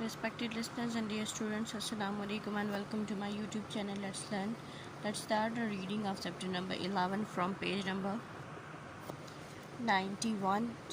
Respected listeners and dear students, Assalamu alaikum and welcome to my YouTube channel Let's Learn. Let's start the reading of chapter number 11 from page number 91.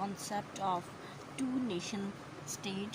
Concept of Two Nation State.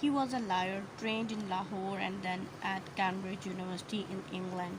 He was a lawyer trained in Lahore and then at Cambridge University in England.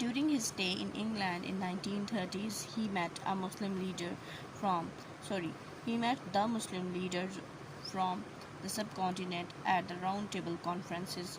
During his stay in England in 1930s, he met the Muslim leaders from the subcontinent at the Round Table Conferences.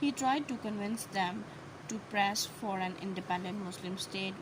He tried to convince them to press for an independent Muslim state.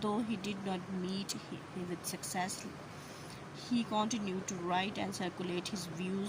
Though he did not meet with success, he continued to write and circulate his views.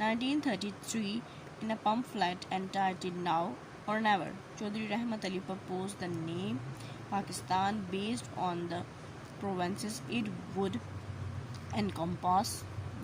1933, in a pamphlet entitled Now or Never, Chaudhry Rahmat Ali proposed the name Pakistan based on the provinces it would encompass.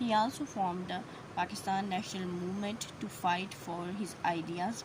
He also formed the Pakistan National Movement to fight for his ideas.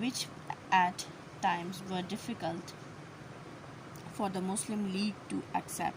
which at times were difficult for the Muslim League to accept.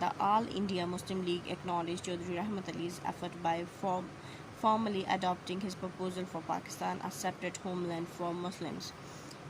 the All India Muslim League acknowledged Chaudhry Rahmat Ali's effort by formally adopting his proposal for Pakistan, a separate homeland for Muslims.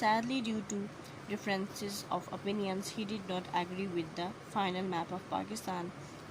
Sadly, due to differences of opinions, he did not agree with the final map of Pakistan.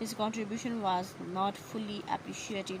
His contribution was not fully appreciated.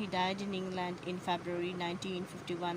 He died in England in February 1951.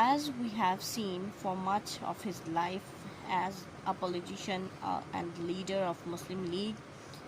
As we have seen for much of his life as a politician and leader of Muslim League,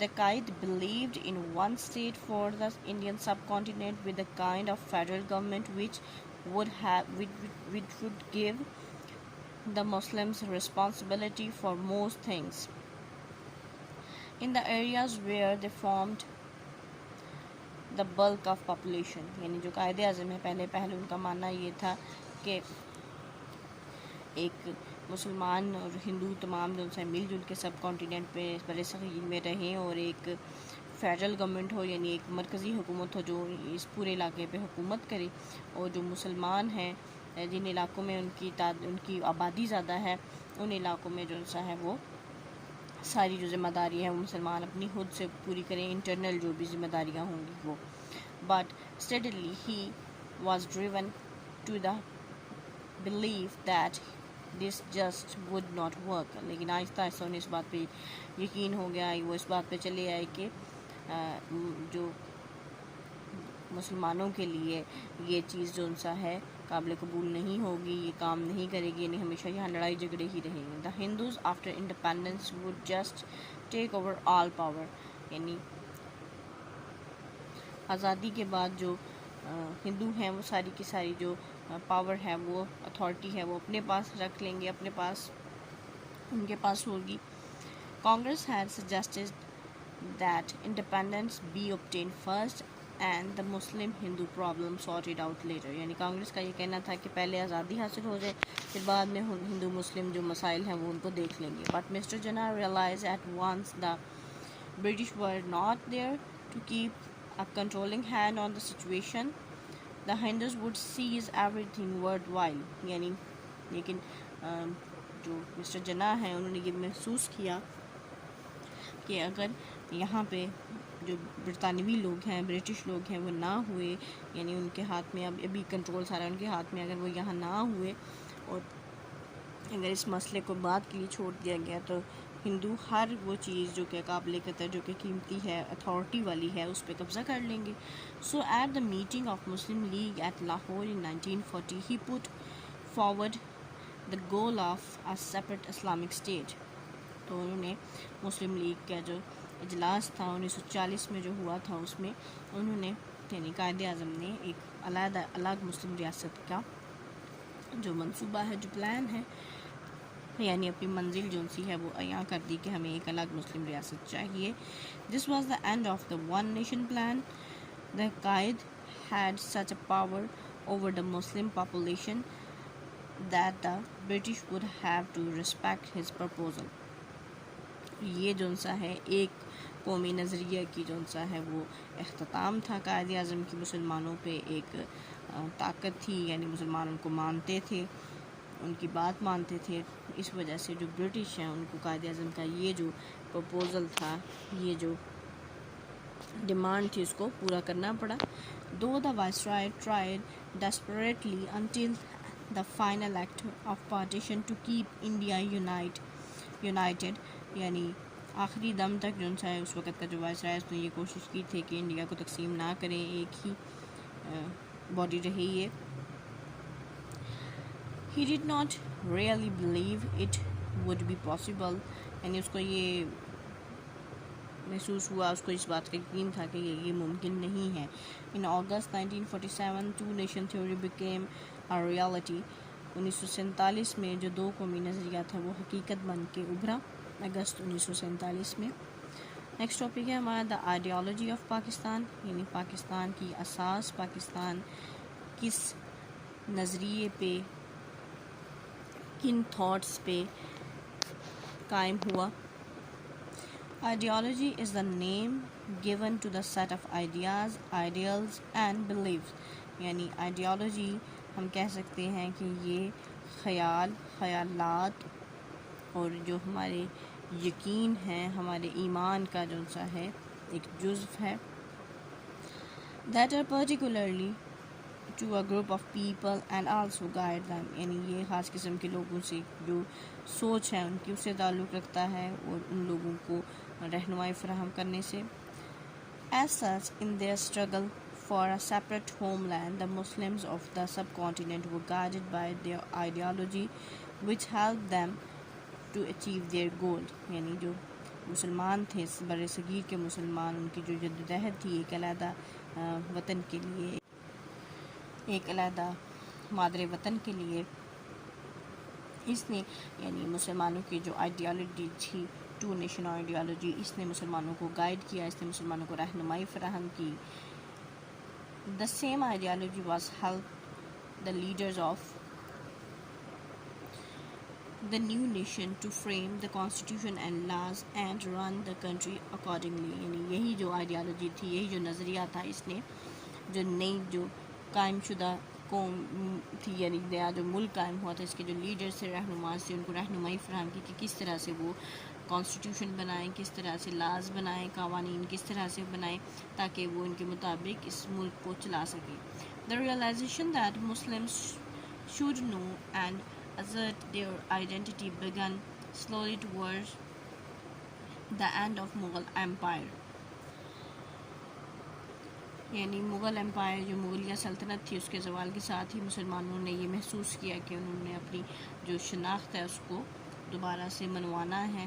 The Qaid believed in one state for the Indian subcontinent with a kind of federal government which would give the Muslims' responsibility for most things. In the areas where they formed the bulk of population, یعنی جو قائد اعظم ہے پہلے ان کا ماننا یہ تھا کہ ایک مسلمان اور ہندو تمام جو سے مل جل کے سب کانٹیننٹ پہ بر صغیر میں رہیں اور ایک فیڈرل گورنمنٹ ہو، یعنی ایک مرکزی حکومت ہو جو اس پورے علاقے پہ حکومت کرے، اور جو مسلمان ہیں جن علاقوں میں ان کی آبادی زیادہ ہے، ان علاقوں میں جو سا ہے وہ ساری جو ذمہ داری ہے وہ مسلمان اپنی خود سے پوری کریں، انٹرنل جو بھی ذمہ داریاں ہوں گی وہ. But steadily he was driven to the belief that this just would not work. لیکن آہستہ آہستہ انہیں اس بات پہ یقین ہو گیا، وہ اس بات پہ چلے آئے کہ جو مسلمانوں کے لیے یہ چیز جو سا ہے قابل قبول نہیں ہوگی، یہ کام نہیں کرے گی، یعنی ہمیشہ یہاں لڑائی جھگڑے ہی رہیں گے. The Hindus after independence would just take over all power. یعنی آزادی کے بعد جو ہندو ہیں وہ ساری کی ساری جو پاور ہے، وہ اتھارٹی ہے، وہ اپنے پاس رکھ لیں گے، اپنے پاس ان کے پاس ہوگی. Congress had suggested that independence be obtained first and the Muslim Hindu problem sorted out later. یعنی کانگریس کا یہ کہنا تھا کہ پہلے آزادی حاصل ہو جائے، پھر بعد میں ہندو مسلم جو مسائل ہیں وہ ان کو دیکھ لیں گے. But mister Jinnah realized at once the British were not there to keep a controlling hand on the situation. The Hindus would seize everything worthwhile. یعنی لیکن جو مسٹر جناح ہیں انہوں نے یہ محسوس کیا کہ اگر یہاں پہ جو برطانوی لوگ ہیں، برٹش لوگ ہیں، وہ نہ ہوئے، یعنی ان کے ہاتھ میں ابھی کنٹرول سارا ان کے ہاتھ میں، اگر وہ یہاں نہ ہوئے اور اگر اس مسئلے کو بعد کے لیے چھوڑ دیا گیا تو ہندو ہر وہ چیز جو کہ قابل قدر، جو کہ قیمتی ہے، اتھارٹی والی ہے، اس پہ قبضہ کر لیں گے. So at the meeting of Muslim League at Lahore in 1940 he put forward the goal of a separate Islamic state. تو انہوں نے مسلم لیگ کا جو اجلاس تھا 1940 میں جو ہوا تھا، اس میں انہوں نے یعنی قائد اعظم نے ایک الگ مسلم ریاست کا جو منصوبہ ہے، جو پلان ہے، یعنی اپنی منزل جو سی ہے وہ عیاں کر دی کہ ہمیں ایک الگ مسلم ریاست چاہیے. This was the end of the one nation plan. The Quaid had such a power over the Muslim population that the British would have to respect his proposal. یہ جو سا ہے ایک قومی نظریہ کی جو سا ہے وہ اختتام تھا قائد اعظم کی. مسلمانوں پہ ایک طاقت تھی، یعنی مسلمان ان کو مانتے تھے، ان کی بات مانتے تھے. اس وجہ سے جو برٹش ہیں ان کو قائد اعظم کا یہ جو پرپوزل تھا، یہ جو ڈیمانڈ تھی، اس کو پورا کرنا پڑا. دو دا viceroy tried desperately until the final act of partition to keep India united. یعنی آخری دم تک جو ہے اس وقت کا جو وائسرائے اس نے یہ کوشش کی تھی کہ انڈیا کو تقسیم نہ کریں، ایک ہی باڈی رہے یہ. He did not really believe it would be possible. یعنی اس کو یہ محسوس ہوا، اس کو اس بات کا یقین تھا کہ یہ ممکن نہیں ہے. In August 1947 two nation theory became a reality. 1947 میں جو دو قومی نظریہ تھا وہ حقیقت بن کے ابھرا اگست 1947 میں. نیکسٹ ٹاپک ہے ہمارا دا آئیڈیالوجی آف پاکستان. یعنی پاکستان کی اساس، پاکستان کس نظریے پہ، کن تھاٹس پہ قائم ہوا. Ideology is the name given to the set of ideas, ideals and beliefs. یعنی آئیڈیالوجی ہم کہہ سکتے ہیں کہ یہ خیالات اور جو ہمارے یقین ہے، ہمارے ایمان کا جو سا ہے ایک جزو ہے. that are particularly to a group of people and also guide them. یعنی یہ خاص قسم کے لوگوں سے جو سوچ ہے ان کی اس سے تعلق رکھتا ہے اور ان لوگوں کو رہنمائی فراہم کرنے سے. As such, in their struggle for a separate homeland, the Muslims of the subcontinent were guided by their ideology, which helped them to achieve their goal. یعنی جو مسلمان تھے بر صغیر کے مسلمان، ان کی جو جدوجہد تھی ایک علیحدہ وطن کے لیے، ایک علیحدہ مادر وطن کے لیے، اس نے یعنی مسلمانوں کی جو آئیڈیالوجی تھی ٹو نیشن آئیڈیالوجی، اس نے مسلمانوں کو گائیڈ کیا، اس نے مسلمانوں کو رہنمائی فراہم کی. The same ideology was helped the leaders of the new nation to frame the constitution and laws and run the country accordingly. یعنی یہی جو آئیڈیالوجی تھی، یہی جو نظریہ تھا، اس نے جو نئی جو قائم شدہ قوم تھی، یعنی نیا جو ملک قائم ہوا تھا، اس کے جو لیڈر سے رہنما سے ان کو رہنمائی فراہم کی کہ کس طرح سے وہ کانسٹیٹیوشن بنائیں، کس طرح سے لاز بنائیں، قوانین کس طرح سے بنائیں تاکہ وہ ان کے مطابق اس ملک کو چلا سکیں. The realization that Muslims should know and assert their identity began slowly towards the end of Mughal Empire. یعنی مغل امپائر جو مغلیہ سلطنت تھی، اس کے زوال کے ساتھ ہی مسلمانوں نے یہ محسوس کیا کہ انہوں نے اپنی جو شناخت ہے اس کو دوبارہ سے منوانا ہے.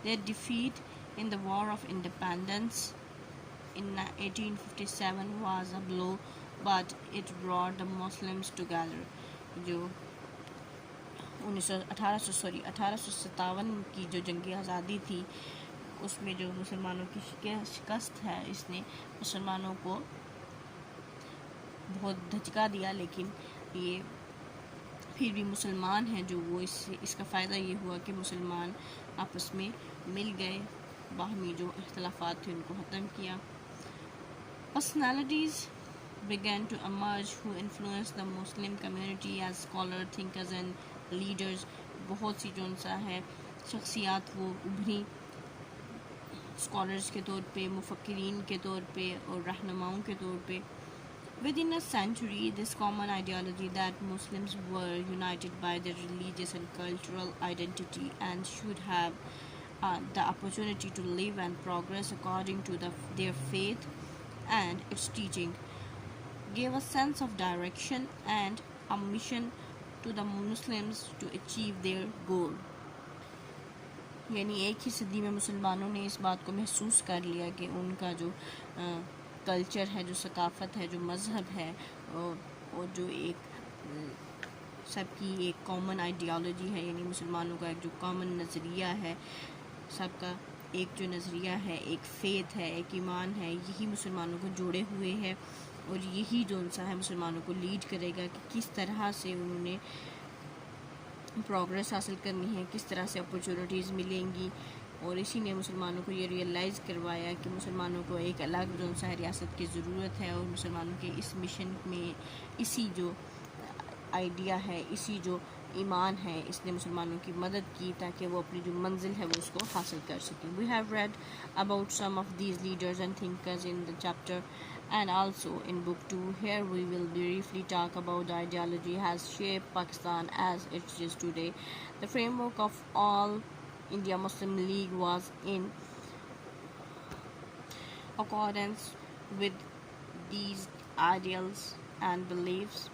Their defeat in the War of Independence in 1857 was a blow, but it brought the Muslims together. جو 1857 کی جو جنگ آزادی تھی، اس میں جو مسلمانوں کی شکست ہے، اس نے مسلمانوں کو بہت دھچکا دیا، لیکن یہ پھر بھی مسلمان ہیں جو وہ اس کا فائدہ یہ ہوا کہ مسلمان آپس میں مل گئے، باہمی جو اختلافات تھے ان کو ختم کیا. Personalities began to emerge who influenced the Muslim community as scholars, thinkers and leaders. بہت سی جو انسا ہے شخصیات وہ ابھری اسکالرز کے طور پہ، مفکرین کے طور پہ اور رہنماؤں کے طور پہ. Within a century, this common ideology that Muslims were united by their religious and cultural identity and should have the opportunity to live and progress according to their faith and its teaching, gave a sense of direction and a mission to the Muslims to achieve their goal. یعنی ایک ہی صدی میں مسلمانوں نے اس بات کو محسوس کر لیا کہ ان کا جو کلچر ہے، جو ثقافت ہے، جو مذہب ہے، اور جو ایک سب کی ایک کامن آئیڈیالوجی ہے، یعنی مسلمانوں کا ایک جو کامن نظریہ ہے، سب کا ایک جو نظریہ ہے، ایک فیتھ ہے، ایک ایمان ہے، یہی مسلمانوں کو جوڑے ہوئے ہے اور یہی جو انسان ہے مسلمانوں کو لیڈ کرے گا کہ کس طرح سے انہوں نے پروگریس حاصل کرنی ہے، کس طرح سے اپرچونیٹیز ملیں گی. اور اسی نے مسلمانوں کو یہ ریئلائز کروایا کہ مسلمانوں کو ایک الگ جو سا ریاست کی ضرورت ہے، اور مسلمانوں کے اس مشن میں اسی جو آئیڈیا ہے، اسی جو ایمان ہے، اس نے مسلمانوں کی مدد کی تاکہ وہ اپنی جو منزل ہے وہ اس کو حاصل کر سکیں. We have read about some of these leaders and thinkers in the chapter and also in book 2. Here we will briefly talk about the ideology has shaped Pakistan as it is today. The framework of all India Muslim League was in accordance with these ideals and beliefs.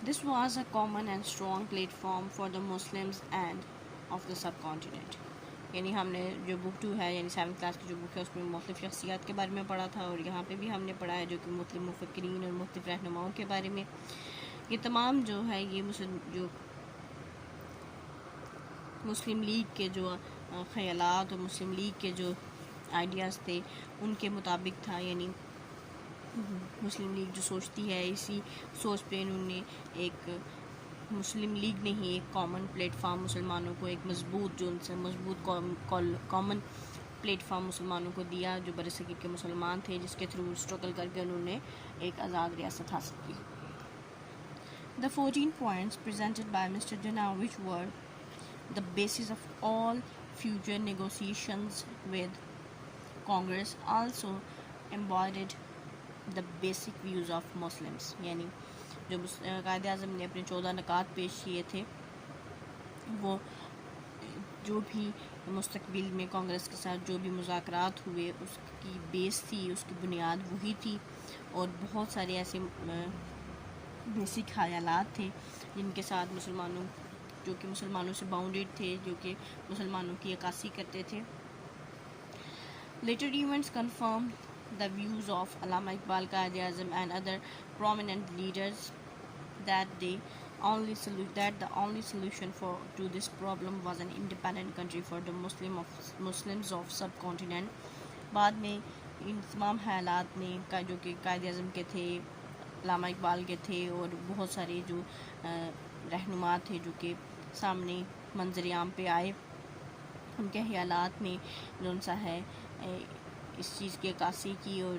This was a common and strong platform for the Muslims and of the subcontinent. یعنی ہم نے جو بک 2 ہے، یعنی 7th class کی جو بک ہے، اس میں مختلف شخصیات کے بارے میں پڑھا تھا، اور یہاں پہ بھی ہم نے پڑھا ہے جو کہ مختلف مفکرین اور مختلف رہنماؤں کے بارے میں. یہ تمام جو ہے یہ مسلم لیگ کے جو خیالات اور مسلم لیگ کے جو آئیڈیاز تھے ان کے مطابق تھا. یعنی مسلم لیگ جو سوچتی ہے، اسی سوچ پہ انہوں نے ایک مسلم لیگ نہیں، ایک کامن پلیٹ فارم مسلمانوں کو، ایک مضبوط جو ان سے مضبوط کامن پلیٹ فارم مسلمانوں کو دیا جو برصغیر کے مسلمان تھے، جس کے تھرو اسٹرگل کر کے انہوں نے ایک آزاد ریاست حاصل کی. The 14 points presented by Mr. Jinnah, which were the basis of all future negotiations with Congress, also embodied the basic views of Muslims. یعنی جو قائد اعظم نے اپنے 14 نکات پیش کیے تھے، وہ جو بھی مستقبل میں کانگریس کے ساتھ جو بھی مذاکرات ہوئے اس کی بیس تھی، اس کی بنیاد وہی تھی. اور بہت سارے ایسے بیسک خیالات تھے جن کے ساتھ مسلمانوں جو کہ مسلمانوں سے باؤنڈیڈ تھے، جو کہ مسلمانوں کی عکاسی کرتے تھے. Later events confirmed the views of Allama Iqbal, Qaid Azam and other prominent leaders that they the only solution to this problem was an independent country for the Muslims of subcontinent. بعد میں ان تمام حالات میں جو کہ قائد اعظم کے تھے، علامہ اقبال کے تھے، اور بہت سارے جو رہنما تھے جو کہ سامنے منظر عام پہ آئے، ان کے خیالات میں جو سا ہے اس چیز کی عکاسی کی اور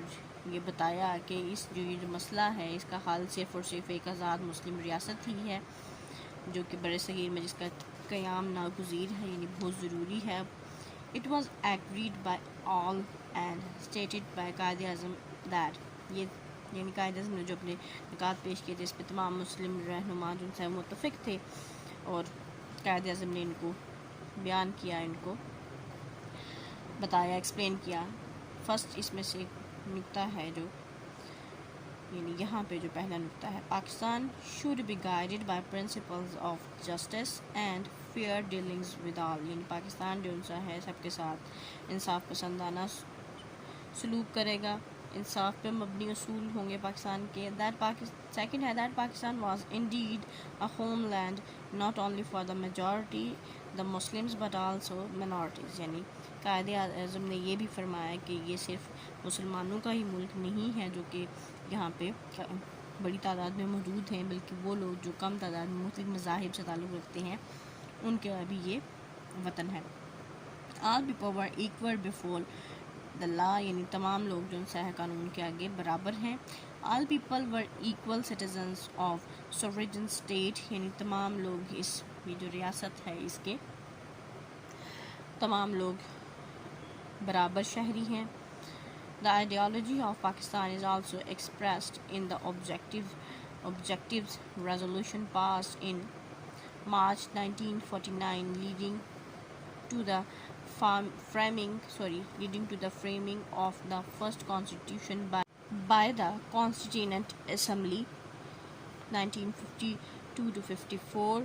یہ بتایا کہ یہ جو مسئلہ ہے اس کا حل صرف اور صرف ایک آزاد مسلم ریاست ہی ہے، جو کہ بر صغیر میں جس کا قیام ناگزیر ہے، یعنی بہت ضروری ہے. It was agreed by all and stated by Quaid Azam that یہ یعنی قائد اعظم نے جو اپنے نکات پیش کیے تھے اس پہ تمام مسلم رہنما جو سے متفق تھے، اور قائد اعظم نے ان کو بیان کیا، ان کو بتایا، ایکسپلین کیا. فرسٹ اس میں سے ایک نقطہ ہے جو یعنی یہاں پہ جو پہلا نقطہ ہے، Pakistan should be guided by principles of justice and fair dealings with all. یعنی پاکستان جو سا ہے سب کے ساتھ انصاف پسندانہ سلوک کرے گا، انصاف پہ مبنی اصول ہوں گے پاکستان کے. سیکنڈ ہے that Pakistan was indeed a homeland not only for the majority the Muslims but also minorities. یعنی قائد اعظم نے یہ بھی فرمایا کہ یہ صرف مسلمانوں کا ہی ملک نہیں ہے جو کہ یہاں پہ بڑی تعداد میں موجود ہیں، بلکہ وہ لوگ جو کم تعداد میں مختلف مذاہب سے تعلق رکھتے ہیں ان کے بھی یہ وطن ہے. all people were equal before the law. یعنی تمام لوگ جو ہے قانون کے آگے برابر ہیں. all people were equal citizens of sovereign state. یعنی تمام لوگ یہ جو ریاست ہے اس کے تمام لوگ برابر شہری ہیں. The ideology of Pakistan is also expressed in the objectives resolution passed in March 1949 leading to the framing of the first constitution by the Constituent Assembly 1952 to 54.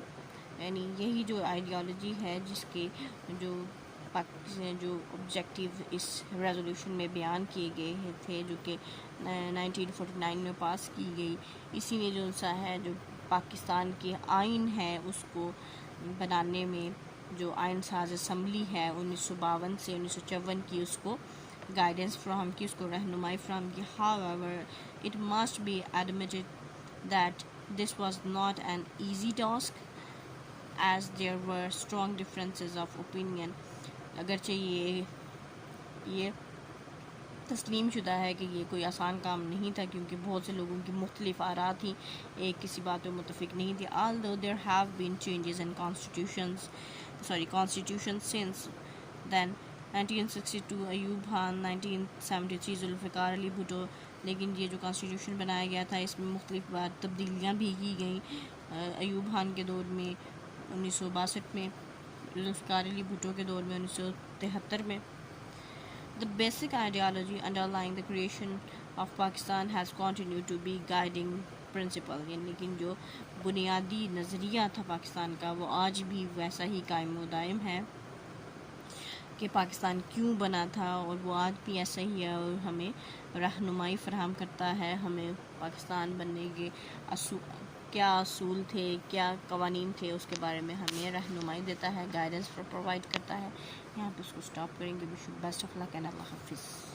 یعنی یہی جو آئیڈیالوجی ہے جس کے جو آبجیکٹیو اس ریزولوشن میں بیان کیے گئے تھے جو کہ 1949 میں پاس کی گئی، اسی نے جو سا ہے جو پاکستان کے آئین ہے اس کو بنانے میں جو آئین ساز اسمبلی ہے 1952 سے 1954 کی اس کو گائیڈنس فراہم کی، اس کو رہنمائی فراہم کی. However, it must be admitted that this was not an easy task as there were strong differences of opinion. اگرچہ یہ تسلیم شدہ ہے کہ یہ کوئی آسان کام نہیں تھا کیونکہ بہت سے لوگوں کی مختلف آراء تھیں، ایک کسی بات پہ متفق نہیں تھی. although there have been changes in constitution since then 1962 Ayub Khan 1973 Zulfiqar Ali Bhutto, لیکن یہ جو کانسٹیٹیوشن بنایا گیا تھا اس میں مختلف بار تبدیلیاں بھی کی گئیں. ایوب خان کے دور میں 1962 میں، ذوالفقار علی بھٹو کے دور میں 1973 میں. The basic ideology underlying the creation of Pakistan has continued to be guiding principle. یعنی کہ جو بنیادی نظریہ تھا پاکستان کا وہ آج بھی ویسا ہی قائم و دائم ہے کہ پاکستان کیوں بنا تھا، اور وہ آج بھی ایسا ہی ہے اور ہمیں رہنمائی فراہم کرتا ہے. ہمیں پاکستان بننے کے کیا اصول تھے، کیا قوانین تھے، اس کے بارے میں ہمیں رہنمائی دیتا ہے، گائیڈنس پرووائڈ کرتا ہے. یہاں پہ اس کو سٹاپ کریں گے. بیسٹ آف لک اینڈ اللہ حافظ.